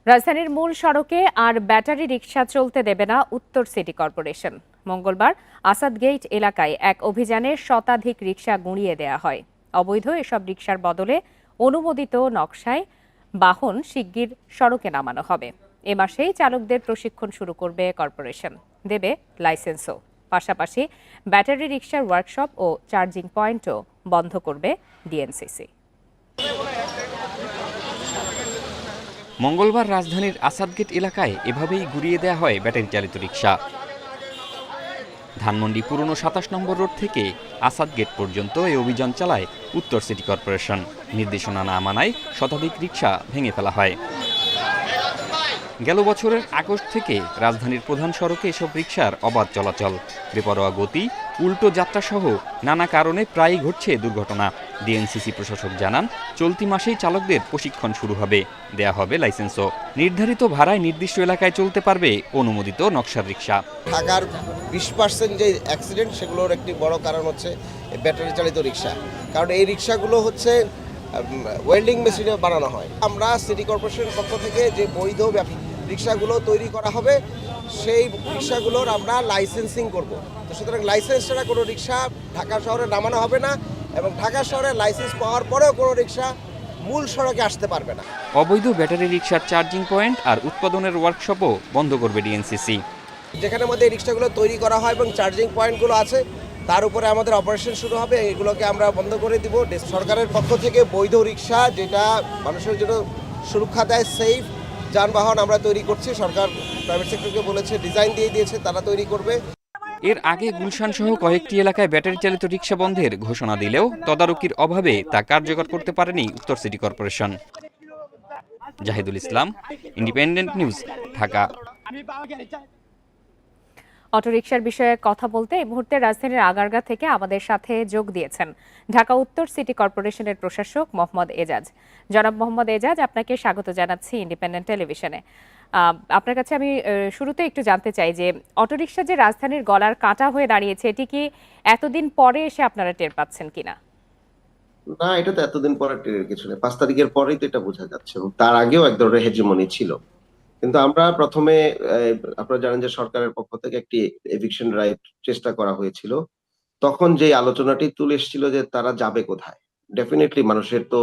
রাজধানীর মূল সড়কে আর ব্যাটারি রিকশা চলতে দেবে না উত্তর সিটি কর্পোরেশন। মঙ্গলবার আসাদ গেট এলাকায় এক অভিযানে শতাধিক রিকশা গুঁড়িয়ে দেয়া হয়। অবৈধ এসব রিকশার বদলে অনুমোদিত নকশায় বাহন শিগগির সড়কে নামানো হবে। এ মাসেই চালকদের প্রশিক্ষণ শুরু করবে কর্পোরেশন, দেবে লাইসেন্সও। পাশাপাশি ব্যাটারি রিকশার ওয়ার্কশপ ও চার্জিং পয়েন্টও বন্ধ করবে ডিএনসিসি। মঙ্গলবার রাজধানীর আসাদগেট এলাকায় এভাবেই ঘুরিয়ে দেওয়া হয় ব্যাটারি চালিত রিকশা। ধানমন্ডি পুরনো ২৭ নম্বর রোড থেকে আসাদগেট পর্যন্ত এই অভিযান চালায় উত্তর সিটি কর্পোরেশন। নির্দেশনা না মানায় শতাধিক রিকশা ভেঙে ফেলা হয়। গেল বছরের আগস্ট থেকে রাজধানীর প্রধান সড়কে এসব রিকশার অবাধ চলাচল, বেপরোয়া গতি, উল্টো যাত্রাসহ নানা কারণে প্রায়ই ঘটছে দুর্ঘটনা। ডিএনসিসি প্রশাসক জানান, চলতি মাসেই চালকদের প্রশিক্ষণ শুরু হবে, দেয়া হবে লাইসেন্সও। নির্ধারিত ভাড়ায় নির্দিষ্ট এলাকায় চলতে পারবে অনুমোদিত নকশার রিকশা। ঢাকার 20% যে অ্যাক্সিডেন্ট সেগুলোর একটি বড় কারণ হচ্ছে ব্যাটারি চালিত রিকশা। কারণ এই রিকশাগুলো হচ্ছে ওয়েল্ডিং মেশিনে বানানো হয়। আমরা সিটি কর্পোরেশনের পক্ষ থেকে যে বৈধ রিকশাগুলো তৈরি করা হবে সেই রিকশাগুলোর আমরা লাইসেন্সিং করব। তো সুতরাং লাইসেন্স ছাড়া কোনো রিকশা ঢাকা শহরে নামানো হবে না, এবং ঢাকা শহরে লাইসেন্স পাওয়ার পরেও কোনো রিকশা মূল সড়কে আসতে পারবে না। অবৈধ ব্যাটারি রিকশার চার্জিং পয়েন্ট আর উৎপাদনের ওয়ার্কশপও বন্ধ করবে ডিএনসিসি। যেখানের মধ্যে এই রিকশাগুলো তৈরি করা হয় এবং চার্জিং পয়েন্টগুলো আছে তার উপরে আমাদের অপারেশন শুরু হবে। এগুলোকে আমরা বন্ধ করে দিব। সরকারের পক্ষ থেকে বৈধ রিকশা যেটা মানুষের জন্য সুরক্ষা দেয়, সেফ যানবাহন আমরা তৈরি করছি। সরকার প্রাইভেট সেক্টরকে বলেছে, ডিজাইন দিয়ে দিয়েছে, তারা তৈরি করবে। এর আগে গুলশান সহ কয়েকটি এলাকায় ব্যাটারি চালিত রিকশা বন্ধের ঘোষণা দিলেও তদারকির অভাবে তা কার্যকর করতে পারেনি উত্তর সিটি কর্পোরেশন। জাহিদুল ইসলাম, ইন্ডিপেন্ডেন্ট নিউজ, ঢাকা। অটোরিকশার বিষয়ে কথা বলতে এই মুহূর্তে রাজধানীর আগারগাঁ থেকে আমাদের সাথে যোগ দিয়েছেন ঢাকা উত্তর সিটি কর্পোরেশনের প্রশাসক মোহাম্মদ এজাজ। জনাব মোহাম্মদ এজাজ, আপনাকে স্বাগত জানাচ্ছি ইন্ডিপেন্ডেন্ট টেলিভিশনে। আপনার কাছে আমি শুরুতে একটু জানতে চাই যে অটোরিকশা যে রাজধানীর গলার কাঁটা হয়ে দাঁড়িয়েছে, এটি কি এতদিন পরে এসে আপনারা টের পাচ্ছেন কিনা? না, এটা তো এতদিন পরে টেরের কিছু নেই। ৫ তারিখের পরেই তো এটা বোঝা যাচ্ছে, এবং তার আগেও এক ধরনের হেজিমনি ছিল। কিন্তু আমরা প্রথমে আপনারা জানেন যে সরকারের পক্ষ থেকে একটি এভিকশন রাইট চেষ্টা করা হয়েছিল। তখন যে আলোচনাটি তুলে এসেছিল যে তারা যাবে কোথায়। ডেফিনেটলি মানুষের তো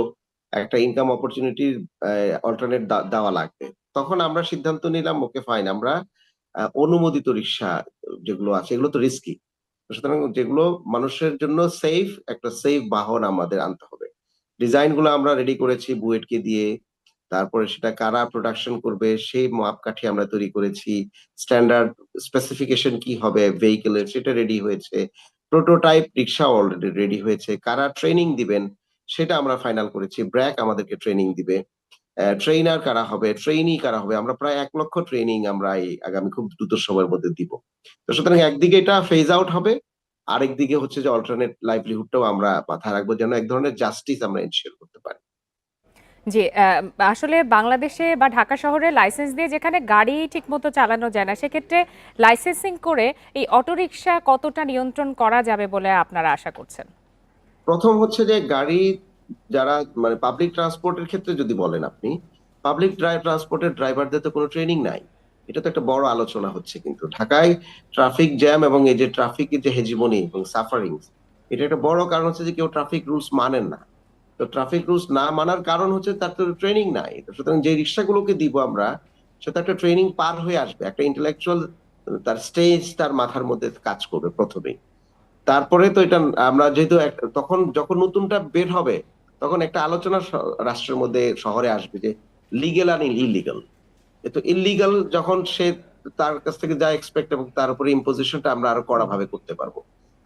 একটা ইনকাম অপরচুনিটির অল্টারনেট দেওয়া লাগবে। তখন আমরা সিদ্ধান্ত নিলাম, ওকে ফাইন, আমরা অনুমোদিত রিক্সা যেগুলো আছে এগুলো তো রিস্কি। সুতরাং যেগুলো মানুষের জন্য সেফ, একটা সেফ বাহন আমাদের আনতে হবে। ডিজাইন গুলো আমরা রেডি করেছি বুয়েটকে দিয়ে। তারপরে সেটা কারা প্রোডাকশন করবে সেই মাপকাঠি আমরা তৈরি করেছি। স্ট্যান্ডার্ড স্পেসিফিকেশন কি হবে ভেহিকলের সেটা রেডি হয়েছে। প্রোটোটাইপ রিক্সা অলরেডি রেডি হয়েছে। কারা ট্রেনিং দিবেন সেটা আমরা ফাইনাল করেছি। ব্র্যাক আমাদেরকে ট্রেনিং দিবে। ট্রেইনার কারা হবে, ট্রেইনি কারা হবে। আমরা প্রায় ১ লক্ষ ট্রেনিং আমরা এই আগামী খুব দ্রুত সময়ের মধ্যে দিব। তো সুতরাং একদিকে এটা ফেজ আউট হবে, আরেকদিকে হচ্ছে যে অল্টারনেট লাইভলিহুডটাও আমরা মাথায় রাখবো, যেন এক ধরনের জাস্টিস আমরা এনশিওর করতে পারি। জি, আসলে বাংলাদেশে বা ঢাকা শহরে লাইসেন্স দিয়ে যেখানে গাড়ি ঠিকমতো চালানো যায় না, সেক্ষেত্রে লাইসেন্সিং করে এই অটোরিকশা কতটা নিয়ন্ত্রণ করা যাবে বলে আপনারা আশা করছেন? প্রথম হচ্ছে যে গাড়ি যারা মানে পাবলিক ট্রান্সপোর্টের ক্ষেত্রে যদি বলেন আপনি, পাবলিক ট্রান্সপোর্টের ড্রাইভারদের তো কোনো ট্রেনিং নাই। এটা তো একটা বড় আলোচনা হচ্ছে কিন্তু। ঢাকায় ট্রাফিক জ্যাম এবং এই যে ট্রাফিকের যে হেজিমনি এবং সাফারিংস, এটা একটা বড় কারণ হচ্ছে যে কেউ ট্রাফিক রুলস মানেন না। তো ট্রাফিক রুলস না মানার কারণ হচ্ছে তার তো ট্রেনিং নাই। তো সুতরাং যে রিক্সাগুলোকে দিব আমরা, সে তো একটা ট্রেনিং পার হয়ে আসবে। একটা ইন্টেলেকচুয়াল তার স্টেজ তার মাথার মধ্যে কাজ করবে প্রথমেই। তারপরে তো এটা আমরা যেহেতু তখন যখন নতুনটা বের হবে তখন একটা আলোচনা রাষ্ট্রের মধ্যে শহরে আসবে যে লিগ্যাল আর ইলিগাল। তো ইলিগাল যখন সে তার কাছ থেকে যা এক্সপেক্ট এবং তার উপরে ইম্পোজিশনটা আমরা আরো কড়া ভাবে করতে পারবো।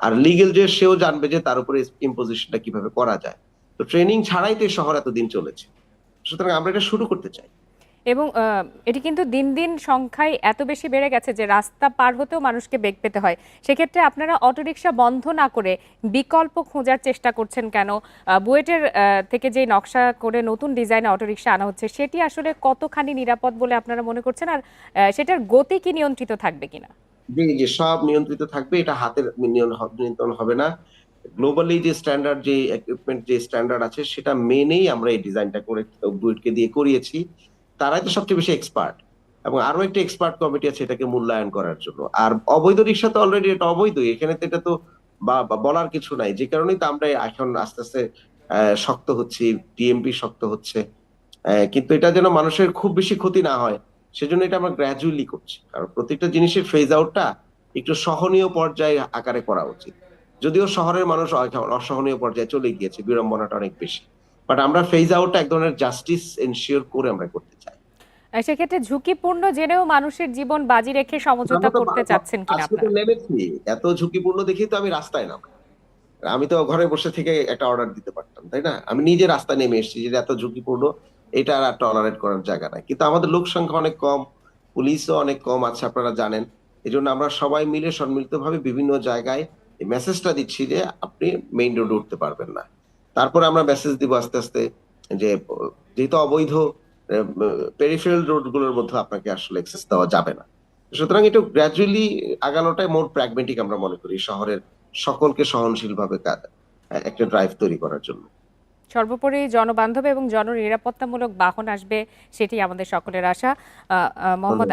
আর লিগ্যাল যে সেও জানবে যে তার উপরে ইম্পোজিশনটা কিভাবে করা যায়। তো ট্রেনিং ছাড়াই তো এই শহর এতদিন চলেছে। সুতরাং আমরা এটা শুরু করতে চাই। এবং এটি কিন্তু দিন দিন সংখ্যায় এত বেশি বেড়ে গেছে যে রাস্তা পার হতেও মানুষকে বেগ পেতে হয়। সেক্ষেত্রে আপনারা অটোরিকশা বন্ধ না করে বিকল্প খোঁজার চেষ্টা করছেন কেন? বুয়েটের থেকে যে নকশা করে নতুন ডিজাইনে অটোরিকশা আনা হচ্ছে, সেটি আসলে কতখানি নিরাপদ বলে আপনারা মনে করছেন? আর সেটার গতি কি নিয়ন্ত্রিত থাকবে কিনা? জি, জি, সব নিয়ন্ত্রিত থাকবে। এটা হাতের নিয়ন্ত্রণ হবে না। গ্লোবালি যে স্ট্যান্ডার্ড যে ইকুইপমেন্ট যে স্ট্যান্ডার্ড আছে সেটা মেনেই আমরা এই ডিজাইনটা করে বুয়েটকে দিয়ে করিয়েছি। তারাই তো সবচেয়ে বেশি এক্সপার্ট, এবং আরো একটা এক্সপার্ট কমিটি আছে এটাকে মূল্যায়ন করার জন্য। আর অবৈধ রিক্সা তো অলরেডি এটা অবৈধই, এখানে তো এটা তো বলার কিছু নাই, যে কারণেই তো আমরা এখন আস্তে আস্তে শক্ত হচ্ছি, ডিএমপি শক্ত হচ্ছে। কিন্তু এটা যেন মানুষের খুব বেশি ক্ষতি না হয়, সেজন্য এটা আমরা গ্র্যাজুয়ালি করছি। কারণ প্রত্যেকটা জিনিসের ফেজ আউটটা একটু সহনীয় পর্যায়ে আকারে করা উচিত। যদিও শহরের মানুষ এখন অসহনীয় পর্যায়ে চলে গিয়েছে, বিড়ম্বনাটা অনেক বেশি, বাট আমরা ফেজ আউটটা এক ধরনের জাস্টিস এনশিওর করে আমরা করতে চাই। সেক্ষেত্রে ঝুঁকিপূর্ণ জেনেও মানুষের জীবন বাজি রেখে সমঝোতা আমরা তো করতে চাচ্ছেন কিনা আজকে তো আপনারা? নেমেছি, এত ঝুঁকিপূর্ণ দেখেই তো আমি রাস্তায় নাম। আমি তো ঘরে বসে থেকে একটা অর্ডার দিতে পারতাম, তাই না? আমি নিজে রাস্তায় নেমে এসেছি, যে এত ঝুঁকিপূর্ণ, এটা আর টলারেট করার জায়গা নাই। কিন্তু আমাদের লোক সংখ্যা অনেক কম, পুলিশও অনেক কম আছে, আপনারা জানেন। এজন্য আমরা সবাই মিলে সম্মিলিতভাবে বিভিন্ন জায়গায় এই মেসেজটা দিচ্ছি যে আপনি মেইন রোডে উঠতে পারবেন না। তারপরে আমরা মেসেজ দিব আস্তে আস্তে যে যেহেতু অবৈধ পেরিফেরাল রোড গুলোর মধ্যে আপনাকে আসলে অ্যাক্সেস দেওয়া যাবে না। সুতরাং এটা গ্র্যাজুয়ালি আগানোটাই মোর প্র্যাগমেটিক আমরা মনে করি, শহরের সকলকে সহনশীল ভাবে একটা ড্রাইভ তৈরি করার জন্য। সর্বোপরি জনবান্ধব এবং জননিরাপত্তামূলক বাহন আসবে, সেটি আমাদের সকলের আশা। মোহাম্মদ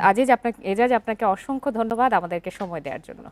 এজাজ আপনাকে অসংখ্য ধন্যবাদ আমাদেরকে সময় দেওয়ার জন্য।